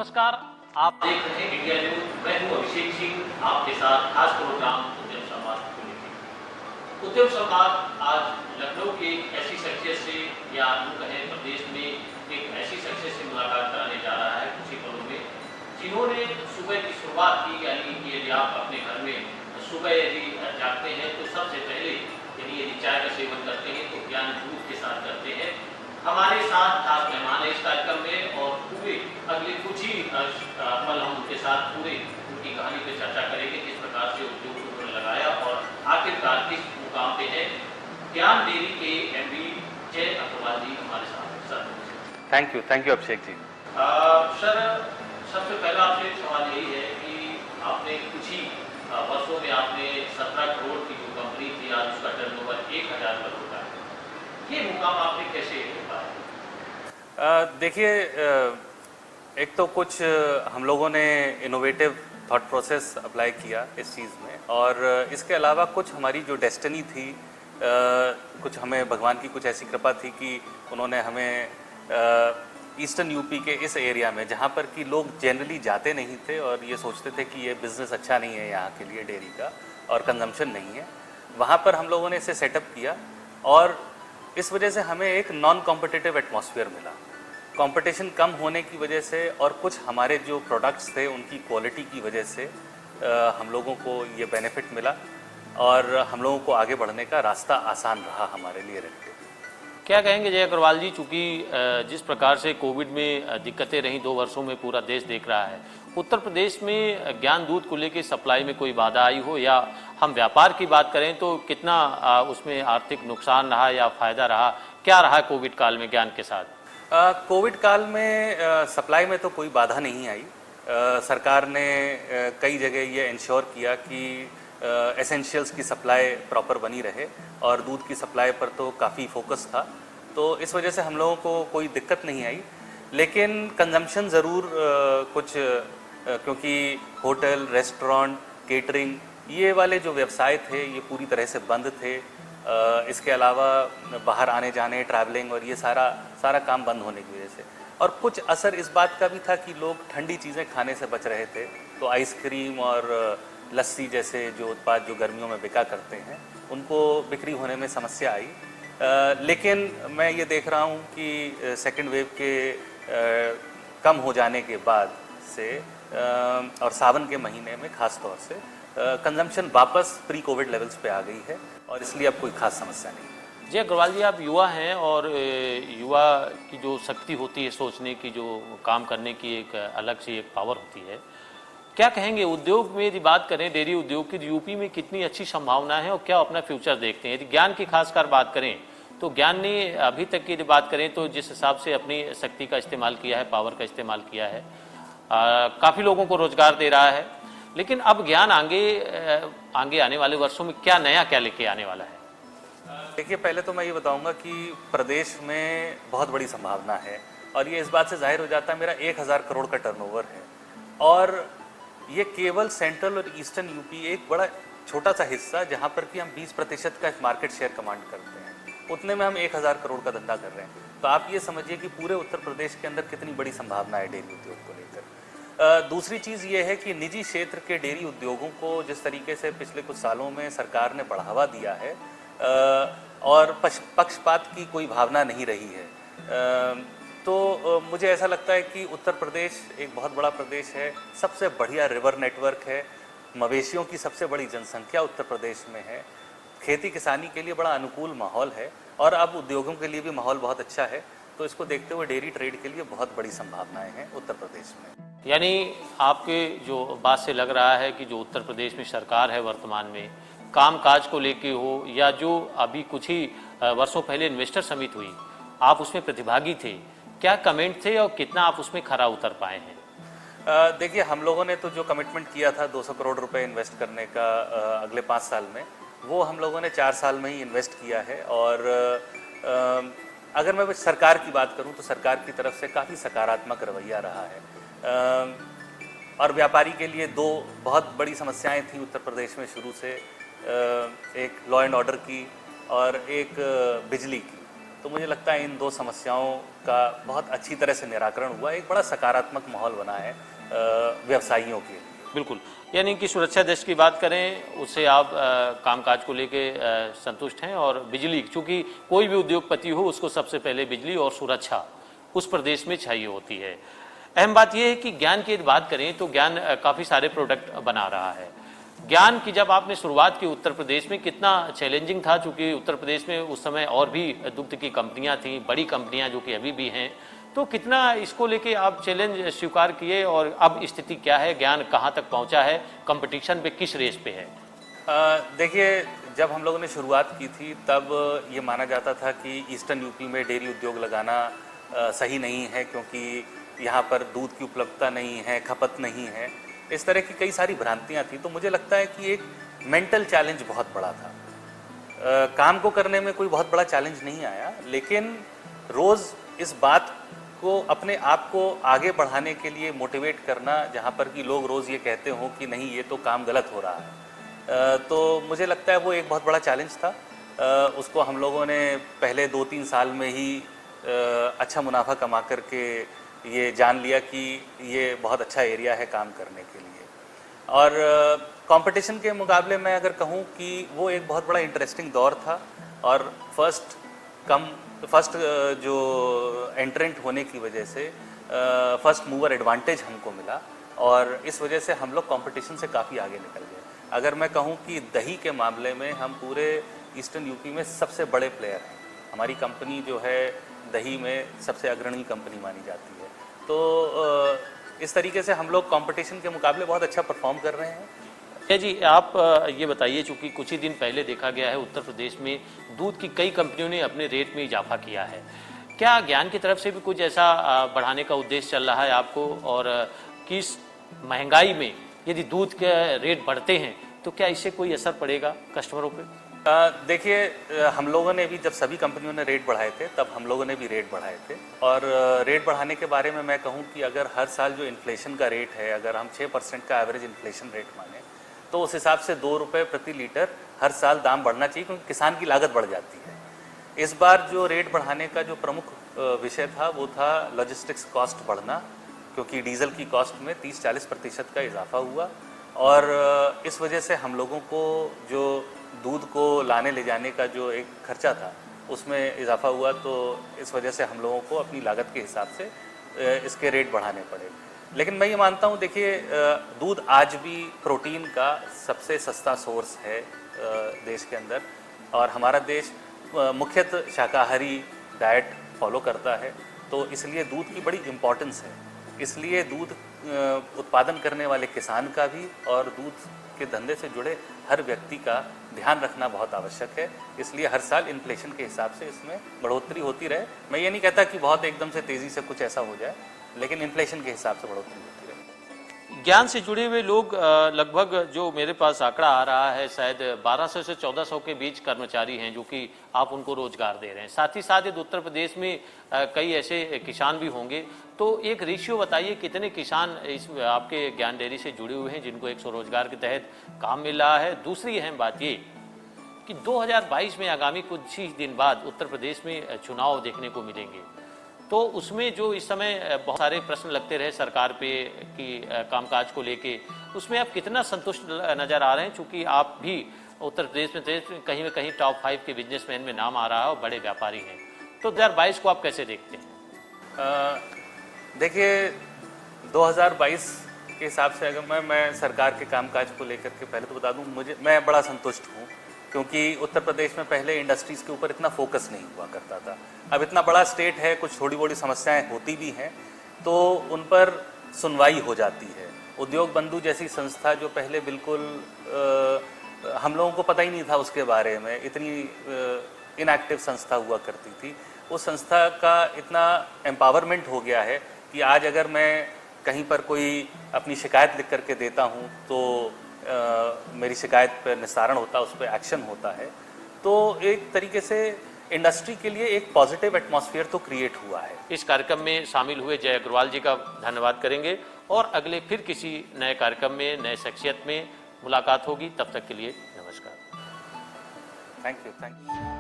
नमस्कार, आप देख रहे हैं इंडिया न्यूज। मैं हूं अभिषेक सिंह, आपके साथ खास प्रोग्राम उद्यम संवाद को लेकर। उद्यम संवाद आज लखनऊ के एक ऐसी शख्सियत से या यूं कहें प्रदेश में एक ऐसी शख्सियत से मुलाकात कराने जा रहा है कुछ ही पलों में, जिन्होंने सुबह की शुरुआत की। यानी कि यदि आप अपने घर में सुबह यदि जागते हैं तो सबसे पहले यदि चाय का सेवन करते हैं तो ज्ञान दूध के साथ करते हैं। हमारे साथ खास मेहमान है इस कार्यक्रम में और पूरे अगले कुछ ही पल हम उनके साथ पूरे उनकी कहानी पर चर्चा करेंगे, किस प्रकार से उद्योग उन्होंने लगाया और आखिरकार किस मुकाम पे है। ज्ञान डेयरी के एमडी जय अग्रवाल जी हमारे साथ। Sir thank you Abhishek ji. Sir, सबसे पहला आपसे सवाल यही है कि आपने कुछ ही वर्षों में आपने 17 करोड़ की जो कंपनी थी, आज उसका टर्नओवर 1000 करोड़ का है। ये मुकाम आपने कैसे पाया? देखिए, एक तो कुछ हम लोगों ने इनोवेटिव थॉट प्रोसेस अप्लाई किया इस चीज़ में, और इसके अलावा कुछ हमारी जो डेस्टिनी थी, कुछ हमें भगवान की कुछ ऐसी कृपा थी कि उन्होंने हमें ईस्टर्न यूपी के इस एरिया में, जहाँ पर कि लोग जनरली जाते नहीं थे और ये सोचते थे कि ये बिज़नेस अच्छा नहीं है यहाँ के लिए डेयरी का और कंजम्पशन नहीं है, वहाँ पर हम लोगों ने इसे सेटअप किया। और इस वजह से हमें एक नॉन कॉम्पिटिटिव एटमॉस्फेयर मिला। कंपटीशन कम होने की वजह से और कुछ हमारे जो प्रोडक्ट्स थे उनकी क्वालिटी की वजह से हम लोगों को ये बेनिफिट मिला और हम लोगों को आगे बढ़ने का रास्ता आसान रहा हमारे लिए रहते। क्या कहेंगे जय अग्रवाल जी, चूँकि जिस प्रकार से कोविड में दिक्कतें रहीं 2 वर्षों में पूरा देश देख रहा है, उत्तर प्रदेश में ज्ञान दूध को लेकर सप्लाई में कोई बाधा आई हो, या हम व्यापार की बात करें तो कितना उसमें आर्थिक नुकसान रहा या फायदा रहा, क्या रहा कोविड काल में ज्ञान के साथ? कोविड काल में सप्लाई में तो कोई बाधा नहीं आई। सरकार ने कई जगह ये इंश्योर किया कि एसेंशियल्स की सप्लाई प्रॉपर बनी रहे और दूध की सप्लाई पर तो काफ़ी फोकस था, तो इस वजह से हम लोगों को कोई दिक्कत नहीं आई। लेकिन कंजम्पशन ज़रूर कुछ क्योंकि होटल, रेस्टोरेंट, केटरिंग, ये वाले जो व्यवसाय थे ये पूरी तरह से बंद थे। इसके अलावा बाहर आने जाने, ट्रैवलिंग और ये सारा काम बंद होने की वजह से, और कुछ असर इस बात का भी था कि लोग ठंडी चीज़ें खाने से बच रहे थे, तो आइसक्रीम और लस्सी जैसे जो उत्पाद जो गर्मियों में बिका करते हैं उनको बिक्री होने में समस्या आई। लेकिन मैं ये देख रहा हूँ कि सेकेंड वेव के कम हो जाने के बाद से और सावन के महीने में ख़ास तौर से कंजम्पशन वापस प्री कोविड लेवल्स पे आ गई है और इसलिए अब कोई खास समस्या नहीं। जी अग्रवाल जी, आप युवा हैं और युवा की जो शक्ति होती है, सोचने की, जो काम करने की एक अलग सी एक पावर होती है, क्या कहेंगे उद्योग में यदि बात करें डेयरी उद्योग की, यूपी में कितनी अच्छी संभावना है और क्या अपना फ्यूचर देखते हैं? यदि ज्ञान की खासकर बात करें तो ज्ञान ने अभी तक की यदि बात करें तो जिस हिसाब से अपनी शक्ति का इस्तेमाल किया है, पावर का इस्तेमाल किया है, काफ़ी लोगों को रोजगार दे रहा है, लेकिन अब ज्ञान आगे आने वाले वर्षों में क्या नया क्या लेके आने वाला है? देखिए, पहले तो मैं ये बताऊंगा कि प्रदेश में बहुत बड़ी संभावना है और ये इस बात से जाहिर हो जाता है, मेरा 1000 करोड़ का टर्नओवर है और ये केवल सेंट्रल और ईस्टर्न यूपी एक बड़ा छोटा सा हिस्सा जहाँ पर कि हम 20% का मार्केट शेयर कमांड करते हैं, उतने में हम 1000 करोड़ का धंधा कर रहे हैं। तो आप ये समझिए कि पूरे उत्तर प्रदेश के अंदर कितनी बड़ी संभावना है डेयरी उद्योग को लेकर। दूसरी चीज़ ये है कि निजी क्षेत्र के डेयरी उद्योगों को जिस तरीके से पिछले कुछ सालों में सरकार ने बढ़ावा दिया है और पक्षपात की कोई भावना नहीं रही है, तो मुझे ऐसा लगता है कि उत्तर प्रदेश एक बहुत बड़ा प्रदेश है, सबसे बढ़िया रिवर नेटवर्क है, मवेशियों की सबसे बड़ी जनसंख्या उत्तर प्रदेश में है, खेती किसानी के लिए बड़ा अनुकूल माहौल है और अब उद्योगों के लिए भी माहौल बहुत अच्छा है। तो इसको देखते हुए डेयरी ट्रेड के लिए बहुत बड़ी संभावनाएं हैं उत्तर प्रदेश में। यानी आपके जो बात से लग रहा है कि जो उत्तर प्रदेश में सरकार है वर्तमान में, काम काज को लेके हो या जो अभी कुछ ही वर्षों पहले इन्वेस्टर समिट हुई, आप उसमें प्रतिभागी थे, क्या कमेंट थे और कितना आप उसमें खरा उतर पाए हैं? देखिए, हम लोगों ने तो जो कमिटमेंट किया था 200 करोड़ रुपए इन्वेस्ट करने का अगले 5 साल में, वो हम लोगों ने 4 साल में ही इन्वेस्ट किया है। और अगर मैं सरकार की बात करूं तो सरकार की तरफ से काफ़ी सकारात्मक रवैया रहा है और व्यापारी के लिए 2 बहुत बड़ी समस्याएं थी उत्तर प्रदेश में शुरू से, एक लॉ एंड ऑर्डर की और एक बिजली की। तो मुझे लगता है इन दो समस्याओं का बहुत अच्छी तरह से निराकरण हुआ, एक बड़ा सकारात्मक माहौल बना है व्यवसायियों के लिए। बिल्कुल, यानी कि सुरक्षा देश की बात करें उससे आप कामकाज को लेके संतुष्ट हैं, और बिजली, चूँकि कोई भी उद्योगपति हो उसको सबसे पहले बिजली और सुरक्षा उस प्रदेश में चाहिए होती है। अहम बात यह है कि ज्ञान की बात करें तो ज्ञान काफ़ी सारे प्रोडक्ट बना रहा है। ज्ञान की जब आपने शुरुआत की उत्तर प्रदेश में, कितना चैलेंजिंग था, चूँकि उत्तर प्रदेश में उस समय और भी दुग्ध की कंपनियां थीं, बड़ी कंपनियां जो कि अभी भी हैं, तो कितना इसको लेके आप चैलेंज स्वीकार किए और अब स्थिति क्या है, ज्ञान कहाँ तक पहुँचा है, कंपटीशन पे किस रेस पे है? देखिए, जब हम लोगों ने शुरुआत की थी तब ये माना जाता था कि ईस्टर्न यूपी में डेयरी उद्योग लगाना सही नहीं है, क्योंकि यहाँ पर दूध की उपलब्धता नहीं है, खपत नहीं है, इस तरह की कई सारी भ्रांतियाँ थी। तो मुझे लगता है कि एक मेंटल चैलेंज बहुत बड़ा था। काम को करने में कोई बहुत बड़ा चैलेंज नहीं आया, लेकिन रोज़ इस बात को, अपने आप को आगे बढ़ाने के लिए मोटिवेट करना, जहाँ पर कि लोग रोज़ ये कहते हों कि नहीं ये तो काम गलत हो रहा है, तो मुझे लगता है वो एक बहुत बड़ा चैलेंज था। उसको हम लोगों ने पहले 2-3 साल में ही अच्छा मुनाफा कमा करके ये जान लिया कि ये बहुत अच्छा एरिया है काम करने के लिए। और कंपटीशन के मुकाबले में अगर कहूँ कि वो एक बहुत बड़ा इंटरेस्टिंग दौर था, और फर्स्ट जो एंट्रेंट होने की वजह से फर्स्ट मूवर एडवांटेज हमको मिला, और इस वजह से हम लोग कंपटीशन से काफ़ी आगे निकल गए। अगर मैं कहूँ कि दही के मामले में हम पूरे ईस्टर्न यूपी में सबसे बड़े प्लेयर हैं। हमारी कंपनी जो है दही में सबसे अग्रणी कंपनी मानी जाती है। तो इस तरीके से हम लोग कंपटीशन के मुकाबले बहुत अच्छा परफॉर्म कर रहे हैं। क्या जी, आप ये बताइए, चूँकि कुछ ही दिन पहले देखा गया है उत्तर प्रदेश में दूध की कई कंपनियों ने अपने रेट में इजाफा किया है। क्या ज्ञान की तरफ से भी कुछ ऐसा बढ़ाने का उद्देश्य चल रहा है आपको, और किस महंगाई में यदि दूध के रेट बढ़ते हैं तो क्या इससे कोई असर पड़ेगा कस्टमरों पे? देखिए, हम लोगों ने भी, जब सभी कंपनियों ने रेट बढ़ाए थे तब हम लोगों ने भी रेट बढ़ाए थे, और रेट बढ़ाने के बारे में मैं कहूँ कि अगर हर साल जो इन्फ्लेशन का रेट है, अगर हम 6% का एवरेज इन्फ्लेशन रेट माने तो उस हिसाब से 2 रुपये प्रति लीटर हर साल दाम बढ़ना चाहिए, क्योंकि किसान की लागत बढ़ जाती है। इस बार जो रेट बढ़ाने का जो प्रमुख विषय था वो था लॉजिस्टिक्स कॉस्ट बढ़ना, क्योंकि डीजल की कॉस्ट में 30-40% का इजाफा हुआ, और इस वजह से हम लोगों को जो दूध को लाने ले जाने का जो एक खर्चा था उसमें इजाफा हुआ। तो इस वजह से हम लोगों को अपनी लागत के हिसाब से इसके रेट बढ़ाने पड़े। लेकिन मैं ये मानता हूँ, देखिए, दूध आज भी प्रोटीन का सबसे सस्ता सोर्स है देश के अंदर, और हमारा देश मुख्यतः शाकाहारी डाइट फॉलो करता है, तो इसलिए दूध की बड़ी इम्पोर्टेंस है। इसलिए दूध उत्पादन करने वाले किसान का भी और दूध के धंधे से जुड़े हर व्यक्ति का ध्यान रखना बहुत आवश्यक है। इसलिए हर साल इन्फ्लेशन के हिसाब से इसमें बढ़ोतरी होती रहे। मैं ये नहीं कहता कि बहुत एकदम से तेज़ी से कुछ ऐसा हो जाए, लेकिन इन्फ्लेशन के हिसाब से बढ़ोतरी होती रहे। ज्ञान से जुड़े हुए लोग लगभग, जो मेरे पास आंकड़ा आ रहा है, शायद 1200 से 1400 के बीच कर्मचारी हैं जो कि आप उनको रोजगार दे रहे हैं। साथ ही साथ उत्तर प्रदेश में कई ऐसे किसान भी होंगे, तो एक रेशियो बताइए कितने किसान इस आपके ज्ञान डेयरी से जुड़े हुए हैं जिनको एक स्वरोजगार के तहत काम मिल रहा है। दूसरी अहम बात ये कि 2022 में आगामी कुछ ही दिन बाद उत्तर प्रदेश में चुनाव देखने को मिलेंगे, तो उसमें जो इस समय बहुत सारे प्रश्न लगते रहे सरकार पे कि कामकाज को लेके, उसमें आप कितना संतुष्ट नज़र आ रहे हैं, चूँकि आप भी उत्तर प्रदेश में कहीं न कहीं टॉप 5 के बिजनेसमैन में नाम आ रहा है और बड़े व्यापारी हैं, तो 2022 को आप कैसे देखते हैं? देखिए, 2022 के हिसाब से अगर मैं सरकार के कामकाज को लेकर के पहले तो बता दूं, मैं बड़ा संतुष्ट हूं, क्योंकि उत्तर प्रदेश में पहले इंडस्ट्रीज़ के ऊपर इतना फोकस नहीं हुआ करता था। अब इतना बड़ा स्टेट है, कुछ थोड़ी बड़ी समस्याएं होती भी हैं तो उन पर सुनवाई हो जाती है। उद्योग बंधु जैसी संस्था जो पहले बिल्कुल हम लोगों को पता ही नहीं था उसके बारे में, इतनी इनएक्टिव संस्था हुआ करती थी, उस संस्था का इतना एम्पावरमेंट हो गया है कि आज अगर मैं कहीं पर कोई अपनी शिकायत लिख करके देता हूँ तो मेरी शिकायत पर निस्तारण होता है, उस पर एक्शन होता है। तो एक तरीके से इंडस्ट्री के लिए एक पॉजिटिव एटमॉस्फेयर तो क्रिएट हुआ है। इस कार्यक्रम में शामिल हुए जय अग्रवाल जी का धन्यवाद करेंगे, और अगले फिर किसी नए कार्यक्रम में, नए शख्सियत में मुलाकात होगी। तब तक के लिए नमस्कार। Thank you.